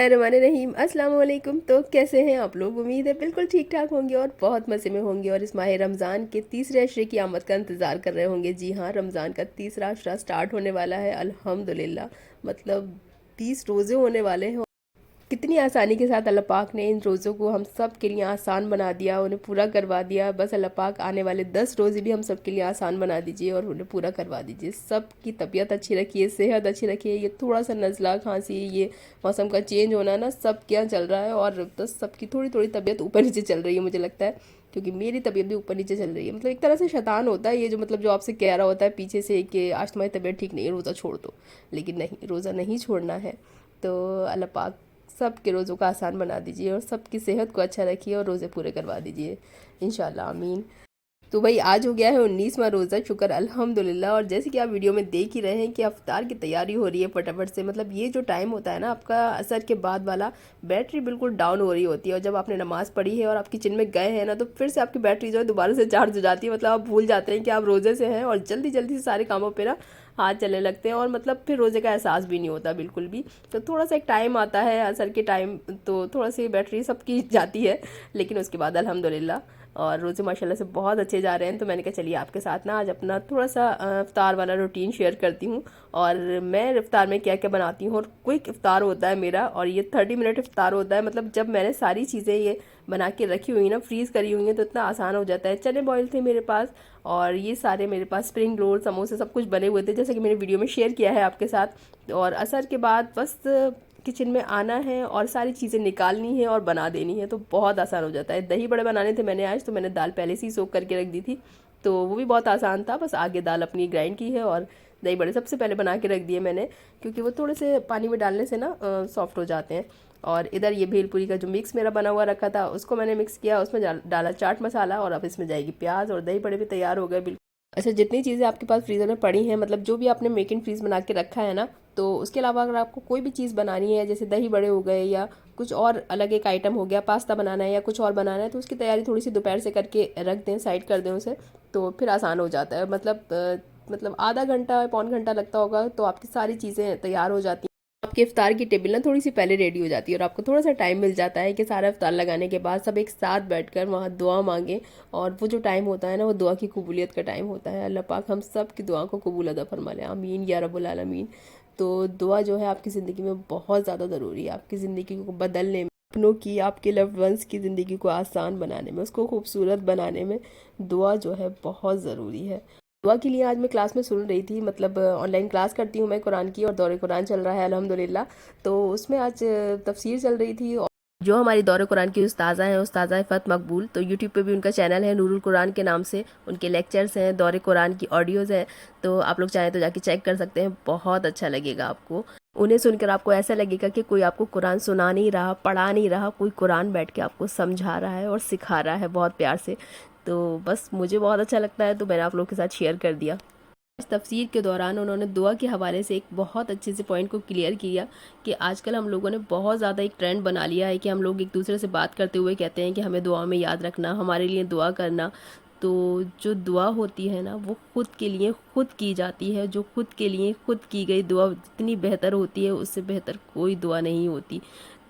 बिस्मिल्लाहिर्रहमानिर्रहीम। अस्सलाम वालेकुम। तो कैसे हैं आप लोग? उम्मीद है बिल्कुल ठीक ठाक होंगे और बहुत मज़े में होंगे और इस माह रमज़ान के तीसरे अशरे की आमद का इंतज़ार कर रहे होंगे। जी हाँ, रमज़ान का तीसरा अशरा स्टार्ट होने वाला है अल्हम्दुलिल्लाह। मतलब 20 रोज़े होने वाले हैं। कितनी आसानी के साथ अल्लाह पाक ने इन रोज़ों को हम सब के लिए आसान बना दिया, उन्हें पूरा करवा दिया। बस अल्लाह पाक आने वाले 10 रोज़े भी हम सब के लिए आसान बना दीजिए और उन्हें पूरा करवा दीजिए। सबकी तबीयत अच्छी रखिए, सेहत अच्छी रखिए। ये थोड़ा सा नज़ला खांसी, ये मौसम का चेंज होना ना, सब क्या चल रहा है और तो सबकी थोड़ी थोड़ी तबीयत ऊपर नीचे चल रही है मुझे लगता है, क्योंकि मेरी तबीयत भी ऊपर नीचे चल रही है। मतलब एक तरह से शैतान होता है ये, जो मतलब जो आपसे कह रहा होता है पीछे से कि आज तुम्हारी तबीयत ठीक नहीं है, रोज़ा छोड़ दो। लेकिन नहीं, रोज़ा नहीं छोड़ना है। तो अल्लाह पाक सबके रोज़ों का आसान बना दीजिए और सबकी सेहत को अच्छा रखिए और रोज़े पूरे करवा दीजिए इंशाल्लाह, आमीन। तो भाई आज हो गया है 19वां रोज़ा, शुक्र अल्हम्दुलिल्लाह। और जैसे कि आप वीडियो में देख ही रहे हैं कि अफ्तार की तैयारी हो रही है फटाफट से। मतलब ये जो टाइम होता है ना आपका असर के बाद वाला, बैटरी बिल्कुल डाउन हो रही होती है और जब आपने नमाज़ पढ़ी है और आप किचन में गए हैं ना, तो फिर से आपकी बैटरी जो है दोबारा से चार्ज हो जाती है। मतलब आप भूल जाते हैं कि आप रोज़े से हैं और जल्दी जल्दी से सारे कामों पर ना हाथ चलने लगते हैं और मतलब फिर रोज़े का एहसास भी नहीं होता बिल्कुल भी। तो थोड़ा सा एक टाइम आता है असर के टाइम, तो थोड़ा सी बैटरी सबकी जाती है, लेकिन उसके बाद अल्हम्दुलिल्लाह और रोज़े माशाल्लाह से बहुत अच्छे जा रहे हैं। तो मैंने कहा चलिए आपके साथ ना आज अपना थोड़ा सा इफ्तार वाला रूटीन शेयर करती हूँ और मैं इफ्तार में क्या क्या बनाती हूँ। और क्विक इफ्तार होता है मेरा और ये 30 मिनट इफ्तार होता है। मतलब जब मैंने सारी चीज़ें ये बना के रखी हुई ना, फ्रीज़ करी हुई हैं, तो इतना आसान हो जाता है। चने बॉयल थे मेरे पास और ये सारे मेरे पास स्प्रिंग रोल समोसे सब कुछ बने हुए थे, जैसे कि मैंने वीडियो में शेयर किया है आपके साथ। और असर के बाद बस किचन में आना है और सारी चीज़ें निकालनी है और बना देनी है, तो बहुत आसान हो जाता है। दही बड़े बनाने थे मैंने आज, तो मैंने दाल पहले से ही सोख करके रख दी थी, तो वो भी बहुत आसान था। बस आगे दाल अपनी ग्राइंड की है और दही बड़े सबसे पहले बना के रख दिए मैंने, क्योंकि वो थोड़े से पानी में डालने से ना सॉफ्ट हो जाते हैं। और इधर ये भेलपूरी का जो मिक्स मेरा बना हुआ रखा था उसको मैंने मिक्स किया, उसमें डाला चाट मसाला और अब इसमें जाएगी प्याज और दही बड़े भी तैयार हो गए बिल्कुल। अच्छा, जितनी चीज़ें आपके पास फ्रीज़र में पड़ी हैं, मतलब जो भी आपने मेक इन फ्रीज़ बना के रखा है ना, तो उसके अलावा अगर आपको कोई भी चीज़ बनानी है, जैसे दही बड़े हो गए या कुछ और अलग एक आइटम हो गया, पास्ता बनाना है या कुछ और बनाना है, तो उसकी तैयारी थोड़ी सी दोपहर से करके रख दें, साइड कर दें उसे, तो फिर आसान हो जाता है। मतलब आधा घंटा पौन घंटा लगता होगा, तो आपकी सारी चीज़ें तैयार हो जाती हैं। आपके इफ्तार की टेबल ना थोड़ी सी पहले रेडी हो जाती है और आपको थोड़ा सा टाइम मिल जाता है कि सारा इफ्तार लगाने के बाद सब एक साथ बैठकर वहाँ दुआ मांगे। और वो जो टाइम होता है ना, वो दुआ की कबूलियत का टाइम होता है। अल्लाह पाक हम सब की दुआ को कबूल अदा फरमा ले, आमीन या रब्बुल आलमीन। तो दुआ जो है आपकी ज़िंदगी में बहुत ज़्यादा ज़रूरी है, आपकी ज़िंदगी को बदलने में, अपनों की, आपके लव्ड वंस की ज़िंदगी को आसान बनाने में, उसको खूबसूरत बनाने में दुआ जो है बहुत ज़रूरी है। दुआ के लिए आज मैं क्लास में सुन रही थी, मतलब ऑनलाइन क्लास करती हूँ मैं कुरान की और दौरे कुरान चल रहा है अल्हम्दुलिल्लाह। तो उसमें आज तफसीर चल रही थी और जो हमारी दौरे कुरान की उस्ताज़ा हैं, उस्ताज़ा इफ़त मकबूल, तो यूट्यूब पे भी उनका चैनल है नूरुल कुरान के नाम से। उनके लेक्चर्स हैं, दौरे कुरान की ऑडियोज़ हैं, तो आप लोग चाहें तो जाके चेक कर सकते हैं, बहुत अच्छा लगेगा आपको। उन्हें सुनकर आपको ऐसा लगेगा कि कोई आपको कुरान सुना नहीं रहा, पढ़ा नहीं रहा, कोई कुरान बैठ के आपको समझा रहा है और सिखा रहा है बहुत प्यार से। तो बस मुझे बहुत अच्छा लगता है, तो मैंने आप लोगों के साथ शेयर कर दिया। इस तफसीर के दौरान उन्होंने दुआ के हवाले से एक बहुत अच्छे से पॉइंट को क्लियर किया कि आजकल हम लोगों ने बहुत ज़्यादा एक ट्रेंड बना लिया है कि हम लोग एक दूसरे से बात करते हुए कहते हैं कि हमें दुआ में याद रखना, हमारे लिए दुआ करना। तो जो दुआ होती है ना, वो खुद के लिए खुद की जाती है। जो खुद के लिए खुद की गई दुआ जितनी बेहतर होती है, उससे बेहतर कोई दुआ नहीं होती।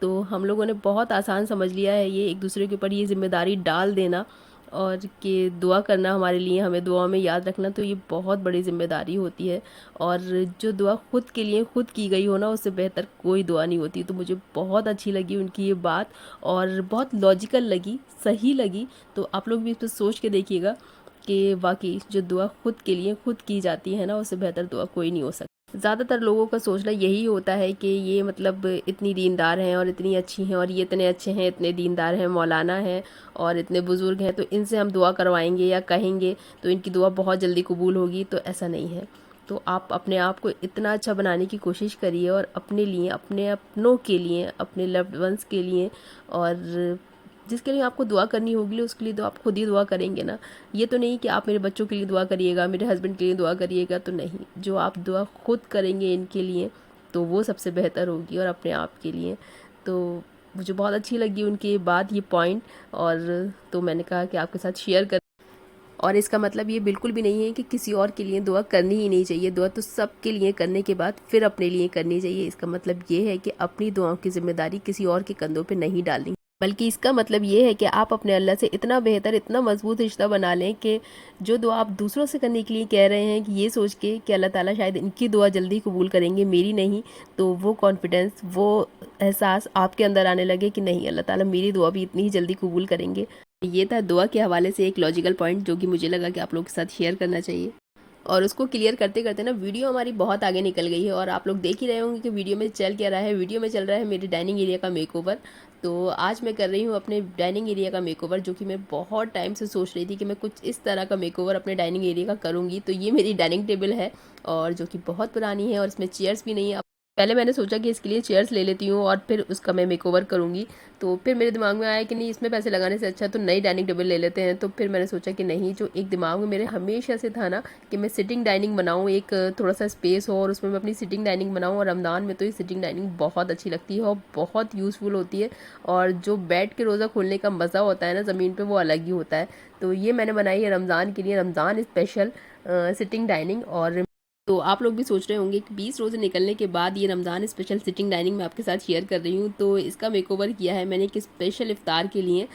तो हम लोगों ने बहुत आसान समझ लिया है ये, एक दूसरे के ऊपर ये जिम्मेदारी डाल देना और कि दुआ करना हमारे लिए, हमें दुआ में याद रखना, तो ये बहुत बड़ी ज़िम्मेदारी होती है। और जो दुआ खुद के लिए खुद की गई हो ना, उससे बेहतर कोई दुआ नहीं होती। तो मुझे बहुत अच्छी लगी उनकी ये बात और बहुत लॉजिकल लगी, सही लगी। तो आप लोग भी इस पर सोच के देखिएगा कि वाकई जो दुआ खुद के लिए खुद की जाती है ना, उससे बेहतर दुआ कोई नहीं हो सकती। ज़्यादातर लोगों का सोचना यही होता है कि ये मतलब इतनी दीनदार हैं और इतनी अच्छी हैं और ये इतने अच्छे हैं, इतने दीनदार हैं, मौलाना हैं और इतने बुज़ुर्ग हैं, तो इनसे हम दुआ करवाएंगे या कहेंगे तो इनकी दुआ बहुत जल्दी कबूल होगी। तो ऐसा नहीं है। तो आप अपने आप को इतना अच्छा बनाने की कोशिश करिए और अपने लिए, अपने अपनों के लिए, अपने लव्ड वंस के लिए और जिसके लिए आपको दुआ करनी होगी उसके लिए तो आप खुद ही दुआ करेंगे ना। ये तो नहीं कि आप मेरे बच्चों के लिए दुआ करिएगा, मेरे हस्बैंड के लिए दुआ करिएगा, तो नहीं, जो आप दुआ खुद करेंगे इनके लिए तो वो सबसे बेहतर होगी और अपने आप के लिए। तो मुझे बहुत अच्छी लगी उनकी बात, ये पॉइंट, और तो मैंने कहा कि आपके साथ शेयर कर। और इसका मतलब ये बिल्कुल भी नहीं है कि किसी और के लिए दुआ करनी ही नहीं चाहिए। दुआ तो सबके लिए करने के बाद फिर अपने लिए करनी चाहिए। इसका मतलब ये है कि अपनी दुआओं की जिम्मेदारी किसी और के कंधों पे नहीं डालनी, बल्कि इसका मतलब ये है कि आप अपने अल्लाह से इतना बेहतर, इतना मजबूत रिश्ता बना लें कि जो दुआ आप दूसरों से करने के लिए कह रहे हैं, कि ये सोच के कि अल्लाह ताला शायद इनकी दुआ जल्दी कबूल करेंगे, मेरी नहीं, तो वो कॉन्फिडेंस, वो एहसास आपके अंदर आने लगे कि नहीं, अल्लाह ताला मेरी दुआ भी इतनी ही जल्दी कबूल करेंगे। ये था दुआ के हवाले से एक लॉजिकल पॉइंट जो कि मुझे लगा कि आप लोगों के साथ शेयर करना चाहिए। और उसको क्लियर करते करते ना वीडियो हमारी बहुत आगे निकल गई है, और आप लोग देख ही रहे होंगे कि वीडियो में चल क्या रहा है। वीडियो में चल रहा है मेरे डाइनिंग एरिया का मेकओवर। तो आज मैं कर रही हूँ अपने डाइनिंग एरिया का मेकओवर, जो कि मैं बहुत टाइम से सोच रही थी कि मैं कुछ इस तरह का मेकओवर अपने डाइनिंग एरिया का करूँगी। तो ये मेरी डाइनिंग टेबल है, और जो कि बहुत पुरानी है, और इसमें चेयर्स भी नहीं है। पहले मैंने सोचा कि इसके लिए चेयर्स ले लेती हूँ और फिर उसका मैं मेकओवर करूँगी। तो फिर मेरे दिमाग में आया कि नहीं, इसमें पैसे लगाने से अच्छा तो नई डाइनिंग टेबल ले लेते हैं। तो फिर मैंने सोचा कि नहीं, जो एक दिमाग में मेरे हमेशा से था ना कि मैं सिटिंग डाइनिंग बनाऊँ, एक थोड़ा सा स्पेस हो और उसमें मैं अपनी सिटिंग डाइनिंग बनाऊँ। और रमज़ान में तो ये सिटिंग डाइनिंग बहुत अच्छी लगती है और बहुत यूज़फुल होती है, और जो बैठ के रोज़ा खोलने का मज़ा होता है ना ज़मीन पर, वो अलग ही होता है। तो ये मैंने बनाई है रमज़ान के लिए, रमज़ान स्पेशल सिटिंग डाइनिंग। और तो आप लोग भी सोच रहे होंगे कि 20 रोज़े निकलने के बाद ये रमज़ान स्पेशल सिटिंग डाइनिंग मैं आपके साथ शेयर कर रही हूँ। तो इसका मेकओवर किया है मैंने एक स्पेशल इफ़्तार के लिए।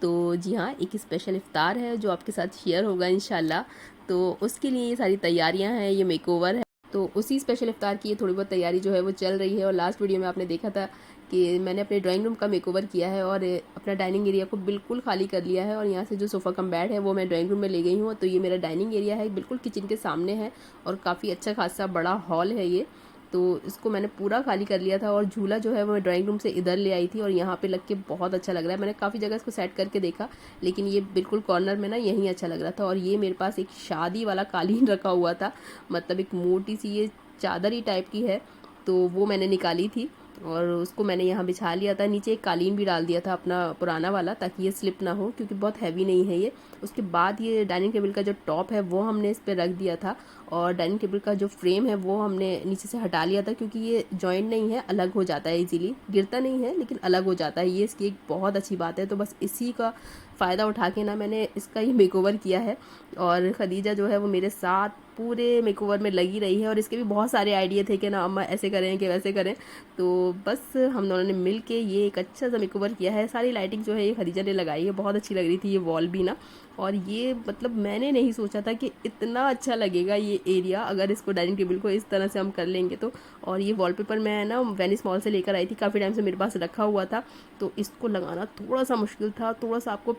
तो जी हाँ, एक स्पेशल इफ़्तार है जो आपके साथ शेयर होगा इंशाल्लाह। तो उसके लिए ये सारी तैयारियाँ हैं, ये मेकओवर है। तो उसी स्पेशल इफ़्तार की ये थोड़ी बहुत तैयारी जो है वो चल रही है। और लास्ट वीडियो में आपने देखा था कि मैंने अपने ड्राइंग रूम का मेकओवर किया है और अपना डाइनिंग एरिया को बिल्कुल खाली कर लिया है। और यहाँ से जो सोफ़ा कम बेड है वो मैं ड्राइंग रूम में ले गई हूँ। तो ये मेरा डाइनिंग एरिया है, बिल्कुल किचन के सामने है, और काफ़ी अच्छा खासा बड़ा हॉल है ये। तो इसको मैंने पूरा खाली कर लिया था, और झूला जो है वो मैं ड्राइंग रूम से इधर ले आई थी, और यहाँ पे लग के बहुत अच्छा लग रहा है। मैंने काफ़ी जगह इसको सेट करके देखा, लेकिन ये बिल्कुल कॉर्नर में ना यहीं अच्छा लग रहा था। और ये मेरे पास एक शादी वाला कालीन रखा हुआ था, मतलब एक मोटी सी ये चादर ही टाइप की है, तो वो मैंने निकाली थी और उसको मैंने यहाँ बिछा लिया था। नीचे एक कालीन भी डाल दिया था अपना पुराना वाला, ताकि ये स्लिप ना हो, क्योंकि बहुत हैवी नहीं है ये। उसके बाद ये डाइनिंग टेबल का जो टॉप है वो हमने इस पर रख दिया था, और डाइनिंग टेबल का जो फ्रेम है वो हमने नीचे से हटा लिया था, क्योंकि ये जॉइंट नहीं है, अलग हो जाता है इजीली, गिरता नहीं है लेकिन अलग हो जाता है। ये इसकी एक बहुत अच्छी बात है। तो बस इसी का फ़ायदा उठा के ना मैंने इसका ही मेकओवर किया है। और खदीजा जो है वो मेरे साथ पूरे मेकओवर में लगी रही है, और इसके भी बहुत सारे आइडिया थे कि ना अम्मा ऐसे करें कि वैसे करें। तो बस हम दोनों ने मिल के ये एक अच्छा सा मेकओवर किया है। सारी लाइटिंग जो है ये खदीजा ने लगाई है, बहुत अच्छी लग रही थी ये वॉल भी ना। और ये मतलब मैंने नहीं सोचा था कि इतना अच्छा लगेगा ये एरिया, अगर इसको डाइनिंग टेबल को इस तरह से हम कर लेंगे तो। और ये वॉलपेपर मैं ना वेनिस मॉल से लेकर आई थी, काफ़ी टाइम से मेरे पास रखा हुआ था। तो इसको लगाना थोड़ा सा मुश्किल था, थोड़ा सा आपको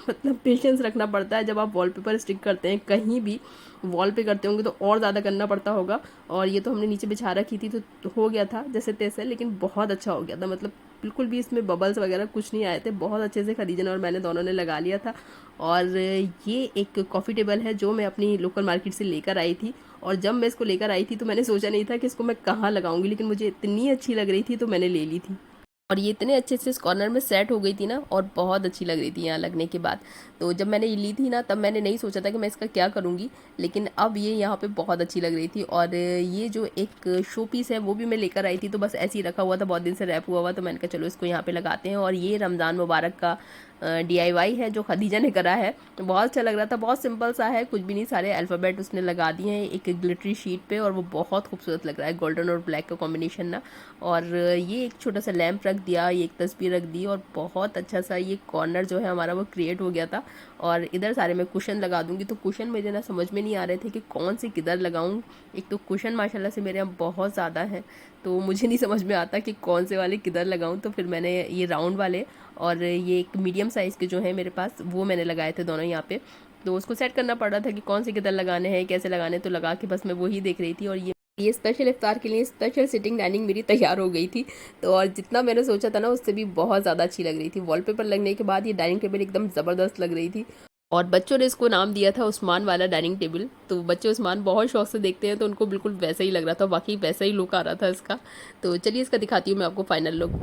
मतलब पेशेंस रखना पड़ता है जब आप वॉलपेपर स्टिक करते हैं। कहीं भी वॉल पे करते होंगे तो और ज़्यादा करना पड़ता होगा। और ये तो हमने नीचे बिछा रखी थी तो हो गया था जैसे तैसे, लेकिन बहुत अच्छा हो गया था। मतलब बिल्कुल भी इसमें बबल्स वगैरह कुछ नहीं आए थे, बहुत अच्छे से खदीजन और मैंने दोनों ने लगा लिया था। और ये एक कॉफ़ी टेबल है जो मैं अपनी लोकल मार्केट से लेकर आई थी। और जब मैं इसको लेकर आई थी तो मैंने सोचा नहीं था कि इसको मैं कहाँ लगाऊंगी, लेकिन मुझे इतनी अच्छी लग रही थी तो मैंने ले ली थी। और ये इतने अच्छे से इस कॉर्नर में सेट हो गई थी ना, और बहुत अच्छी लग रही थी यहाँ लगने के बाद। तो जब मैंने ये ली थी ना, तब मैंने नहीं सोचा था कि मैं इसका क्या करूँगी, लेकिन अब ये यहाँ पे बहुत अच्छी लग रही थी। और ये जो एक शो पीस है वो भी मैं लेकर आई थी, तो बस ऐसे ही रखा हुआ था, बहुत दिन से रैप हुआ हुआ, तो मैंने कहा चलो इसको यहाँ पे लगाते हैं। और ये रमज़ान मुबारक का DIY है जो खदीजा ने करा है। तो बहुत अच्छा लग रहा था, बहुत सिंपल सा है, कुछ भी नहीं, सारे अल्फ़ाबेट उसने लगा दिए हैं एक ग्लिटरी शीट पे, और वो बहुत खूबसूरत लग रहा है, गोल्डन और ब्लैक का कॉम्बिनेशन ना। और ये एक छोटा सा लैंप रख दिया, ये एक तस्वीर रख दी, और बहुत अच्छा सा ये कॉर्नर जो है हमारा वो क्रिएट हो गया था। और इधर सारे मैं कुशन लगा दूंगी। तो कुशन मुझे ना समझ में नहीं आ रहे थे कि कौन से किधर लगाऊं। एक तो कुशन माशाल्लाह से मेरे यहाँ बहुत ज़्यादा है, तो मुझे नहीं समझ में आता कि कौन से वाले किधर लगाऊं। तो फिर मैंने ये राउंड वाले और ये एक मीडियम साइज़ के जो है मेरे पास, वो मैंने लगाए थे दोनों यहाँ पे। तो उसको सेट करना पड़ रहा था कि कौन से किधर लगाने हैं, कैसे लगाने, तो लगा के बस मैं वही देख रही थी। और ये स्पेशल इफ्तार के लिए स्पेशल सिटिंग डाइनिंग मेरी तैयार हो गई थी। तो और जितना मैंने सोचा था ना उससे भी बहुत ज़्यादा अच्छी लग रही थी। वॉलपेपर लगने के बाद ये डाइनिंग टेबल एकदम ज़बरदस्त लग रही थी। और बच्चों ने इसको नाम दिया था उस्मान वाला डाइनिंग टेबल। तो बच्चे उस्मान बहुत शौक से देखते हैं, तो उनको बिल्कुल वैसा ही लग रहा था, बाकी वैसा ही लुक आ रहा था इसका। तो चलिए इसका दिखाती हूँ मैं आपको फाइनल लुक।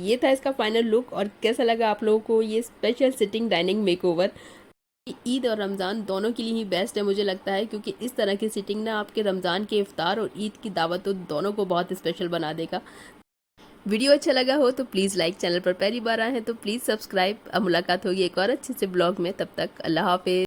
ये था इसका फाइनल लुक। और कैसा लगा आप लोगों को ये special sitting dining makeover. Eid और रमज़ान दोनों के लिए ही बेस्ट है मुझे लगता है, क्योंकि इस तरह की सिटिंग ना आपके रमज़ान के इफ्तार और ईद की दावत दोनों को बहुत स्पेशल बना देगा। वीडियो अच्छा लगा हो तो प्लीज़ लाइक, चैनल पर पहली बार आए हैं तो प्लीज़ सब्सक्राइब। अब मुलाकात होगी एक और अच्छे से ब्लॉग में, तब तक अल्लाह हाफिज़।